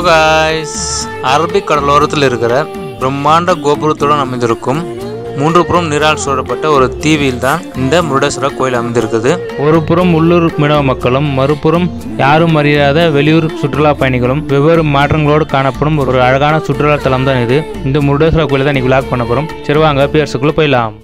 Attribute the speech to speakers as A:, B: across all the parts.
A: Hello guys, Arabic கடலோரத்தில் இருக்கிற பிரம்மாண்ட கோபுரத்துடன் அமைந்திருக்கும் 3 புறம் நீரால் சூழப்பட்ட ஒரு தீவில் தான் இந்த முருடேஸ்வரர் கோயில் அமைந்திருக்குது. ஒரு புறம் உள்ளூர் மீனவ மக்களும், மறுபுறம் யாரும் அறியாத வெளியூர் சுற்றுலா பயணிகளும் வெவ்வேறு மாற்றங்களோடு காணப்படும் ஒரு அழகான சுற்றுலா தலம் தான் இது. இந்த முருடேஸ்வரர் கோயிலை தான் இன்னைக்கு விளாக் பண்ண போகிறோம். சரி வாங்க பேர்ஸுக்குள்ளே போயிடலாம்.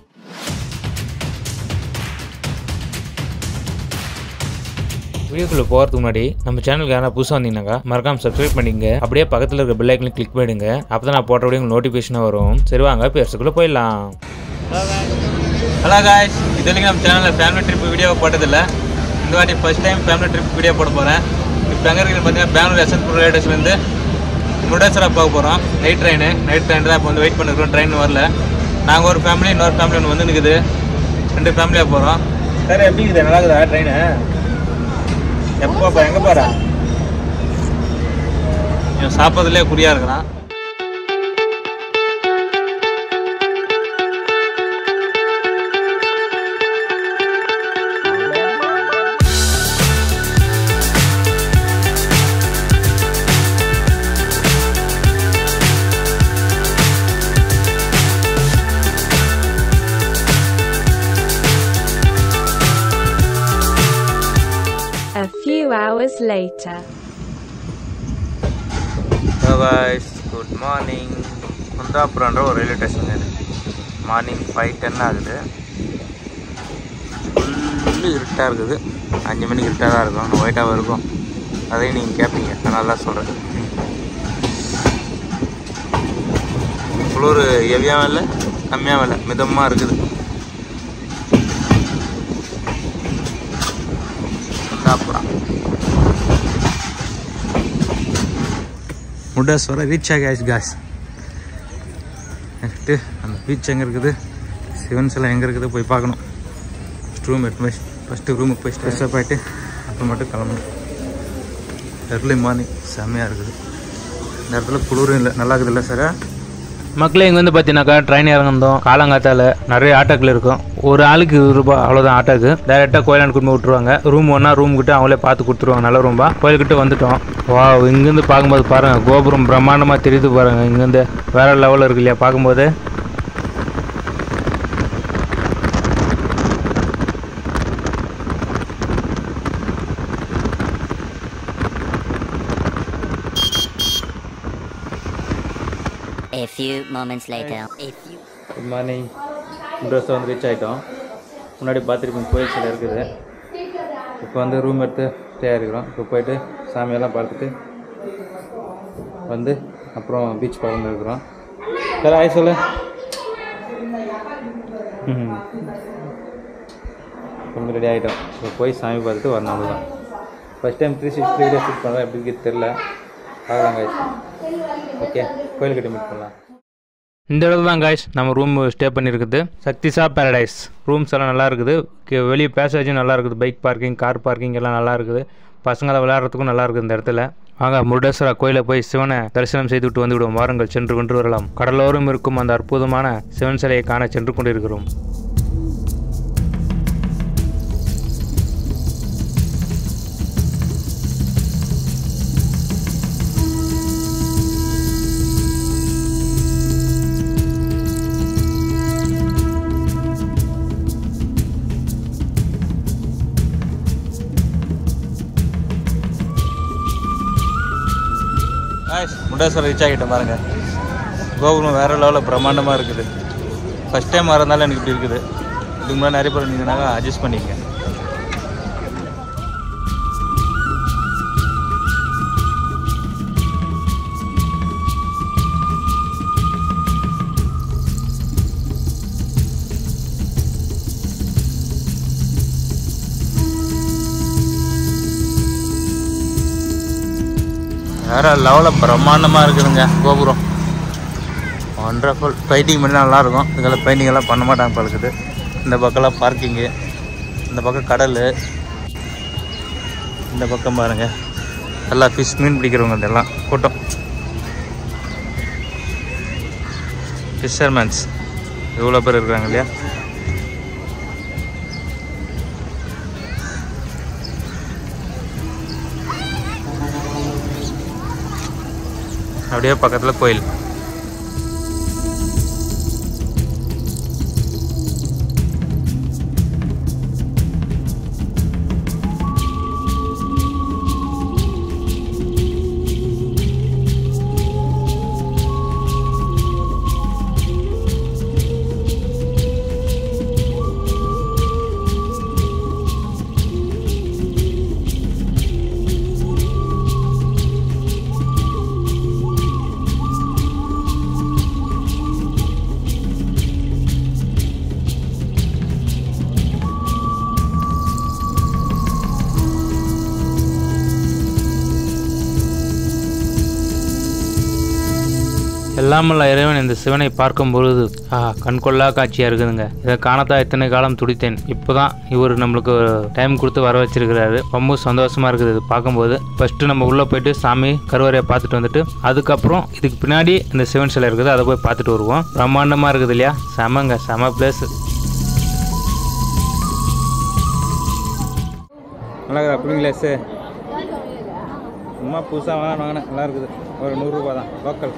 A: வீடியோக்குள்ளே போகிறதுக்கு முன்னாடி நம்ம சேனலுக்கு யாராவது புதுசாக வந்தீங்கன்னாக்கா மறக்காம சப்ஸ்கிரைப் பண்ணிங்க. அப்படியே பக்கத்தில் இருக்க பெல் ஐக்கனை கிளிக் பண்ணிடுங்க. அப்போ தான் நான் போட்ட வீடியோ உங்களுக்கு நோட்டிஃபிகேஷனாக வரும். சரி வாங்க பேர்ஸுக்குள்ளே போயிடலாம். ஹலோ காய்ஸ், இது வரைக்கும் நம்ம சேனலில் ஃபேமிலி ட்ரிப் வீடியோ போட்டதில்லை. இந்த வாட்டி first time family trip video போட போகிறேன். இப்போ எங்கே இருக்குன்னு பார்த்தீங்கன்னா பெங்களூர் எஸ்என்பூர் ரயில்வே ஸ்டேஷன்லேருந்து முருடேஸ்வரர் போக போகிறோம். நைட் ட்ரெயின் தான் இப்போ வந்து வெயிட் பண்ணிருக்கோம். ட்ரெயின் வரல. நாங்கள் ஒரு ஃபேமிலி, இன்னொரு ஃபேமிலி ஒன்று வந்து நிற்குது. 2 ஃபேமிலியாக போகிறோம். சார் எப்படி இருக்குது? நல்லா இருக்குதா ட்ரெயின்? எப்போ எங்கே போகிறா? இவன் சாப்பிட்றதுலேயே குறியாக இருக்கிறான்.
B: A few hours later.
A: Hello guys, good morning. குந்தாபுரம்ன்ற ஒரு ரயில்வே ஸ்டேஷன் இது. மார்னிங் 5:10 ஆகுது. ஃபுல்லு இருட்டாக இருக்குது. 5 மணிக்கு இருட்டாக தான் இருக்கும். ஒயிட்டாகவும் இருக்கும். அதையும் நீங்கள் கேட்பீங்க, அதனால தான் சொல்கிறேன். குளிர் ஹெவியாகவும் இல்லை, கம்மியாகவும் இல்லை, மிதமாக இருக்குது. முருடேஸ்வரர் ரீச் ஆகியாச்சு காய்ஸ். நெக்ஸ்ட்டு அந்த பீச் எங்கே இருக்குது, சிவன் சிலை எங்கே இருக்குது போய் பார்க்கணும். ஃபஸ்ட்டு ரூமுக்கு போய் ஸ்ட்ரெஸ்ஸப் ஆகிட்டு அப்புறம் மட்டும் கிளம்பணும். எர்லி மார்னிங் செம்மையாக இருக்குது. இந்த இடத்துல குளிரும் இல்லை, நல்லா இருக்குது இல்லை சார்? மக்களே, இங்கே வந்து பார்த்தீங்கன்னாக்கா ட்ரெயின் இறங்கிருந்தோம். காலங்காத்தால் நிறைய ஆட்டோக்கள் இருக்கும். ஒரு ஆளுக்கு 20 ரூபா அவ்வளோதான் ஆட்டோக்கு. டேரெக்டாக கோயிலாண்டு கொண்டு போய் விட்டுருவாங்க. ரூம் ஒன்றா ரூம்கிட்ட அவங்களே பார்த்து கொடுத்துருவாங்க. நல்ல ரூம்பா. கோயில்கிட்ட வந்துட்டோம். வா, இங்கேருந்து பார்க்கும்போது பாருங்கள், கோபுரம் பிரம்மாண்டமாக தெரியுது பாருங்கள். இங்கேருந்து வேறு லெவலில் இருக்கு இல்லையா பார்க்கும்போது?
C: A few moments later.
A: Good morning. Dress வந்து ரீச் ஆகிட்டோம். முன்னாடி பார்த்துருப்பீங்க கோயில் சிலை இருக்குது. இப்போ வந்து ரூம் எடுத்து தயாரிக்கிறோம். இப்போ போய்ட்டு சாமியெல்லாம் பார்த்துட்டு வந்து அப்புறம் பீச் பக்கம் இருக்கிறோம். சார் ஆய் சொல்லு. கொஞ்சம் ரெடி ஆகிட்டோம். இப்போ போய் சாமி பார்த்துட்டு வரணும். அவ்வளோதான். ஃபஸ்ட் டைம் 360 வீடியோ ஷூட் பண்ணுறேன். எப்படி இருக்குது தெரில, பார்க்கலாம் காய்ஸ். ஓகே, கோயில்கிட்ட மீட் பண்ணலாம். இந்த இடத்துல தான் காய்ஸ் நம்ம ரூம் ஸ்டே பண்ணியிருக்குது. சக்திஷா பேரடைஸ். ரூம்ஸ் எல்லாம் நல்லா இருக்குது. வெளியே பேசேஜும் நல்லா இருக்குது. பைக் பார்க்கிங், கார் பார்க்கிங் எல்லாம் நல்லா இருக்குது. பசங்களை விளையாடுறதுக்கும் நல்லா இருக்குது இந்த இடத்துல. வாங்க முருடேஸ்வரர் கோயிலை போய் சிவனை தரிசனம் செய்து விட்டு வந்து விடுவோம். வாருங்கள், சென்று கொண்டு வரலாம். கடலோரம் இருக்கும் அந்த அற்புதமான சிவன் சிலையை காண சென்று கொண்டிருக்கிறோம். முருடேஸ்வரர் ரீச் ஆகிட்டோம் பாருங்கள். கோபுரம் வேறு லெவலில் பிரம்மாண்டமாக இருக்குது. ஃபஸ்ட் டைம் வரதுனால எனக்கு இப்படி இருக்குது. இதுக்கு முன்னாடி நிறைய பேர் இருந்தீங்கன்னாக்கா அட்ஜஸ்ட் பண்ணிக்கங்க. வேறு லெவலில் பிரம்மாண்டமாக இருக்குதுங்க கோபுரம். ஒண்டர்ஃபுல். பெயிண்டிங் பண்ணி நல்லாயிருக்கும். இதெல்லாம் பெயிண்டிங் எல்லாம் பண்ண மாட்டாங்க போல இருக்குது. இந்த பக்கம்லாம் பார்க்கிங்கு, இந்த பக்கம் கடல், இந்த பக்கம் பாருங்கள் எல்லாம் ஃபிஷ், மீன் பிடிக்கிறவங்க இதெல்லாம் கூட்டம். ஃபிஷர்மேன்ஸ் இவ்வளோ பேர் இருக்கிறாங்க இல்லையா? அப்படியே பக்கத்தில் கோயில். எல்லாமல்ல இறைவன் இந்த சிவனை பார்க்கும் பொழுது கண்கொள்ளா காட்சியாக இருக்குதுங்க. இதை காணத்தான் இத்தனை காலம் துடித்தேன். இப்போ தான் இவர் நம்மளுக்கு டைம் கொடுத்து வர வச்சிருக்கிறாரு. ரொம்ப சந்தோஷமாக இருக்குது இது பார்க்கும்போது. ஃபஸ்ட்டு நம்ம உள்ளே போயிட்டு சாமி கருவறையை பார்த்துட்டு வந்துட்டு அதுக்கப்புறம் இதுக்கு பின்னாடி இந்த சிவன் சிலை இருக்குது, அதை போய் பார்த்துட்டு வருவோம். பிரம்மாண்டமாக இருக்குது இல்லையா? செமங்க, செம பிளேஸ்.
D: நல்லா இருக்குது கூலிங் கிளாஸு. சும்மா புதுசாக வாங்கினேன், நல்லா இருக்குது. ஒரு 100 ரூபா தான் லோக்கல்.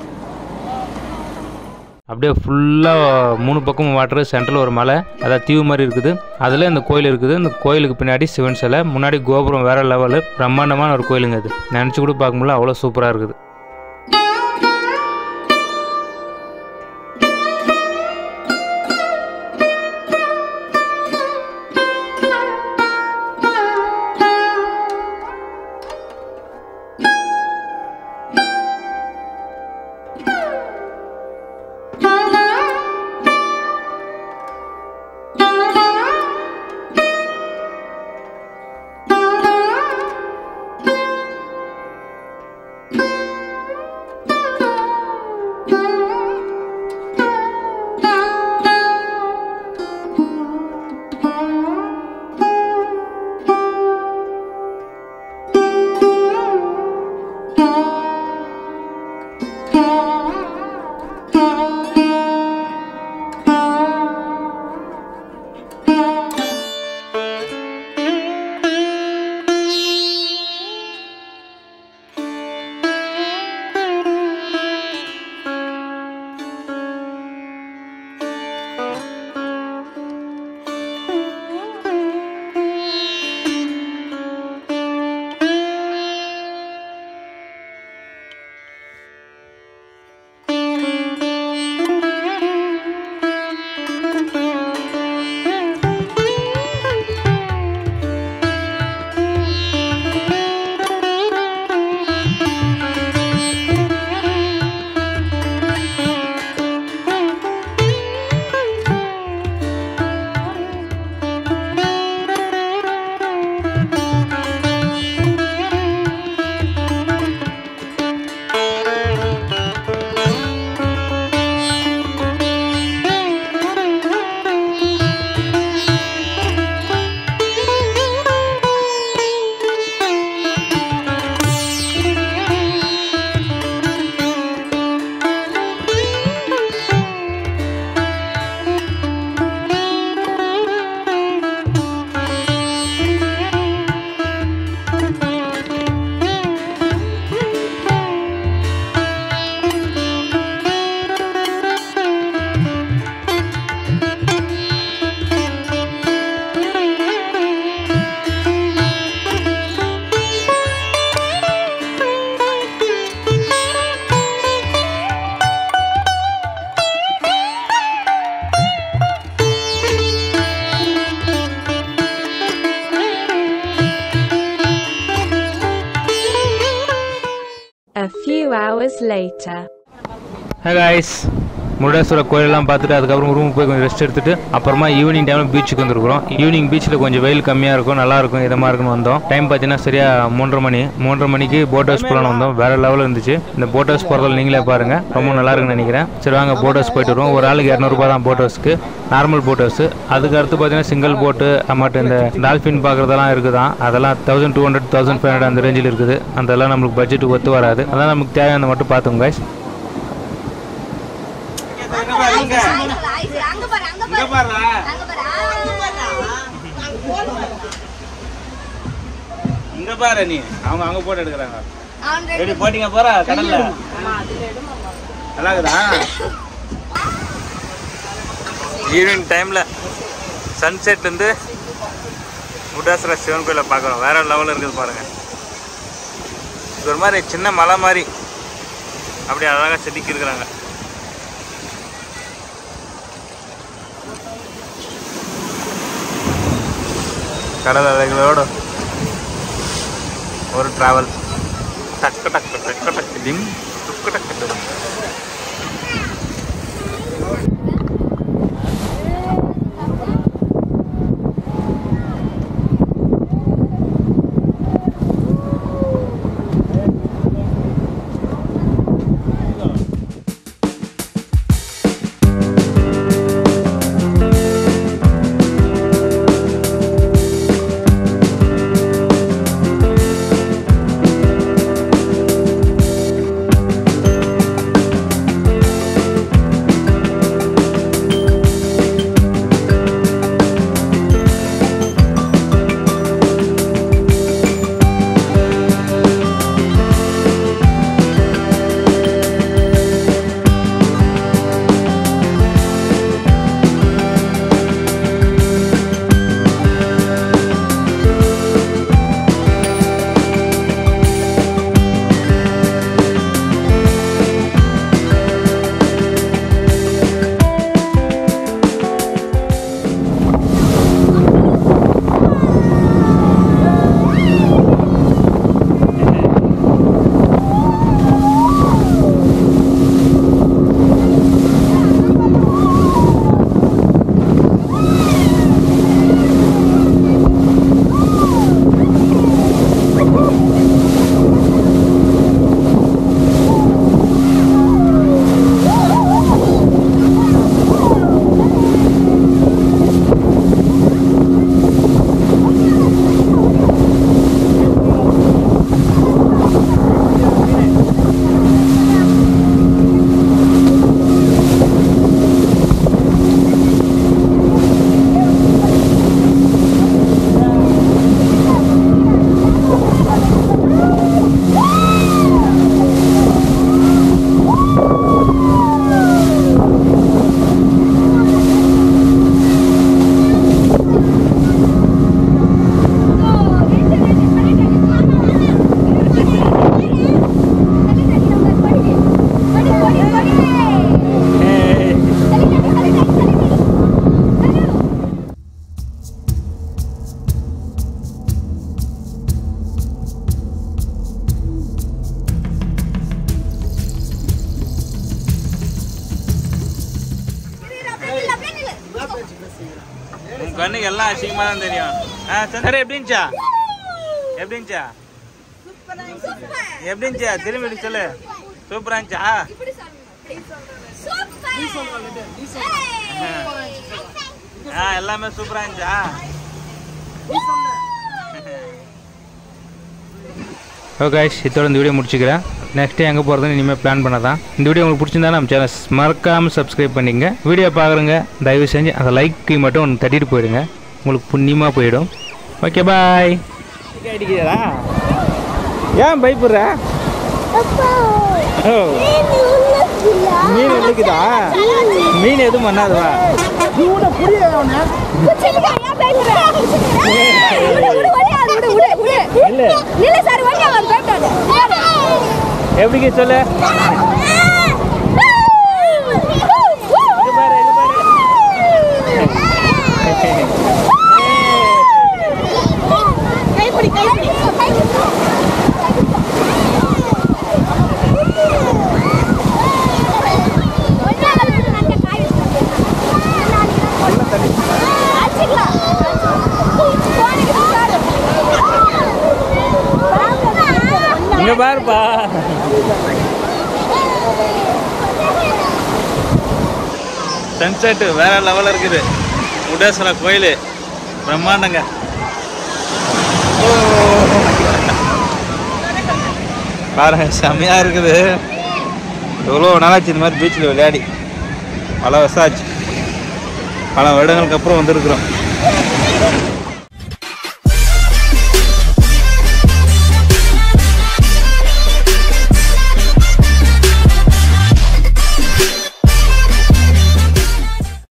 A: அப்படியே ஃபுல்லாக 3 பக்கமும் வாட்டர், சென்ட்ரல் ஒரு மலை, அதாவது தீவு மாதிரி இருக்குது. அதில் இந்த கோயில் இருக்குது. இந்த கோயிலுக்கு பின்னாடி சிவன் சிலை, முன்னாடி கோபுரம், வேறு லெவலு பிரம்மாண்டமான ஒரு கோயிலுங்க. இது நினச்சி கூட பார்க்க முடியல, அவ்வளோ சூப்பராக இருக்குது.
B: A few hours later.
A: Hey guys, Murudeswarar கோயிலெல்லாம் பார்த்துட்டு அதுக்கப்புறம் ரூமுக்கு போய் கொஞ்சம் ரெஸ்ட் எடுத்துட்டு அப்புறமா ஈவினிங் டைமில் பீச்சுக்கு வந்துருக்குறோம். ஈவினிங் பீச்சில் கொஞ்சம் வெயில் கம்மியாக இருக்கும், நல்லாயிருக்கும், இதமாக இருக்குன்னு வந்தோம். டைம் பார்த்தீங்கன்னா சரியாக 3:30 மணிக்கு போட் ஹவுஸ் போகலான்னு வந்தோம். வேறு லெவலில் இருந்துச்சு. இந்த போட் ஹவுஸ் போகிறதில் நீங்களே பாருங்கள், ரொம்ப நல்லா இருக்குன்னு நினைக்கிறேன். சரி வாங்க போட் ஹவுஸ் போயிட்டு வருவோம். ஒரு ஆளுக்கு 200 ரூபா தான் போட் ஹவுஸ்க்கு, நார்மல் போட் ஹவுஸ். அதுக்கு அடுத்து பார்த்தீங்கன்னா சிங்கிள் போட்டு அம்மாட்டு இந்த டால்ஃபின் பார்க்குறதெல்லாம் இருக்குதான். அதெல்லாம் 1200 1500 அந்த ரேஞ்சில் இருக்குது. அதெல்லாம் நம்மளுக்கு பட்ஜெட்டு ஒத்து வராது. அதான் நமக்கு தேவையான மட்டும் பார்த்துங்க guys.
D: இங்க பாரு நீ, அவங்க அங்க போட்டு எடுக்கிறாங்க.
A: எப்படி போட்டிங்க போறா கடல்ல நல்லா இருக்குதா? ஈவினிங் டைமில் சன்செட் வந்து முடாசுர சிவன் கோயிலை பார்க்குறோம். வேற லெவலில் இருக்குது பாருங்கள். இது ஒரு மாதிரி சின்ன மலை மாதிரி அப்படியே அழகாக செதுக்கி இருக்கிறாங்க. கடல் அலைகளோடு ஒரு ட்ராவல். டக்கு டக்கு டக்கு டக்கு டிம் டுக்கு டக்கு டிம். கண்ணுக்கு எல்லாம் அசிங்கமா தான் தெரியும். சரி எப்படி இருந்துச்சா? எப்படி இருந்துச்சா? எப்படி இருந்துச்சா? திரும்பி சொல்லு. சூப்பரா இருந்துச்சா? எல்லாமே சூப்பரா இருந்துச்சா? ஓகே गाइस, இதோட இந்த வீடியோ முடிச்சுக்கிறேன். நெக்ஸ்ட் எங்கே போகிறதுன்னு இனிமேல் பிளான் பண்ணதான். இந்த வீடியோ உங்களுக்கு பிடிச்சிருந்தா நம்ம சேனல் மறக்காமல் சப்ஸ்கிரைப் பண்ணிங்க. வீடியோ பார்க்குறங்க தயவு செஞ்சு அந்த லைக்கு மட்டும் ஒன்று தட்டிட்டு போயிடுங்க. உங்களுக்கு புண்ணியமாக போயிடும். Okay bye. அடிக்கிறா ஏன் பயப்படுற? மீன் இருக்குதா? மீன் எதுவும் பண்ணாதுவா? எப்படி சொல்லு. இங்க பாருப்பா. சன்செட் வேற லெவலில் இருக்குது. முடேஸ்வர கோயில் பிரம்மாண்டங்க. பாருங்க செம்மையா இருக்குது. எவ்வளோ நாளாச்சு இந்த மாதிரி பீச்சில் விளையாடி. பல வருஷம் ஆச்சு. பல வருடங்களுக்கு அப்புறம் வந்துருக்குறோம்.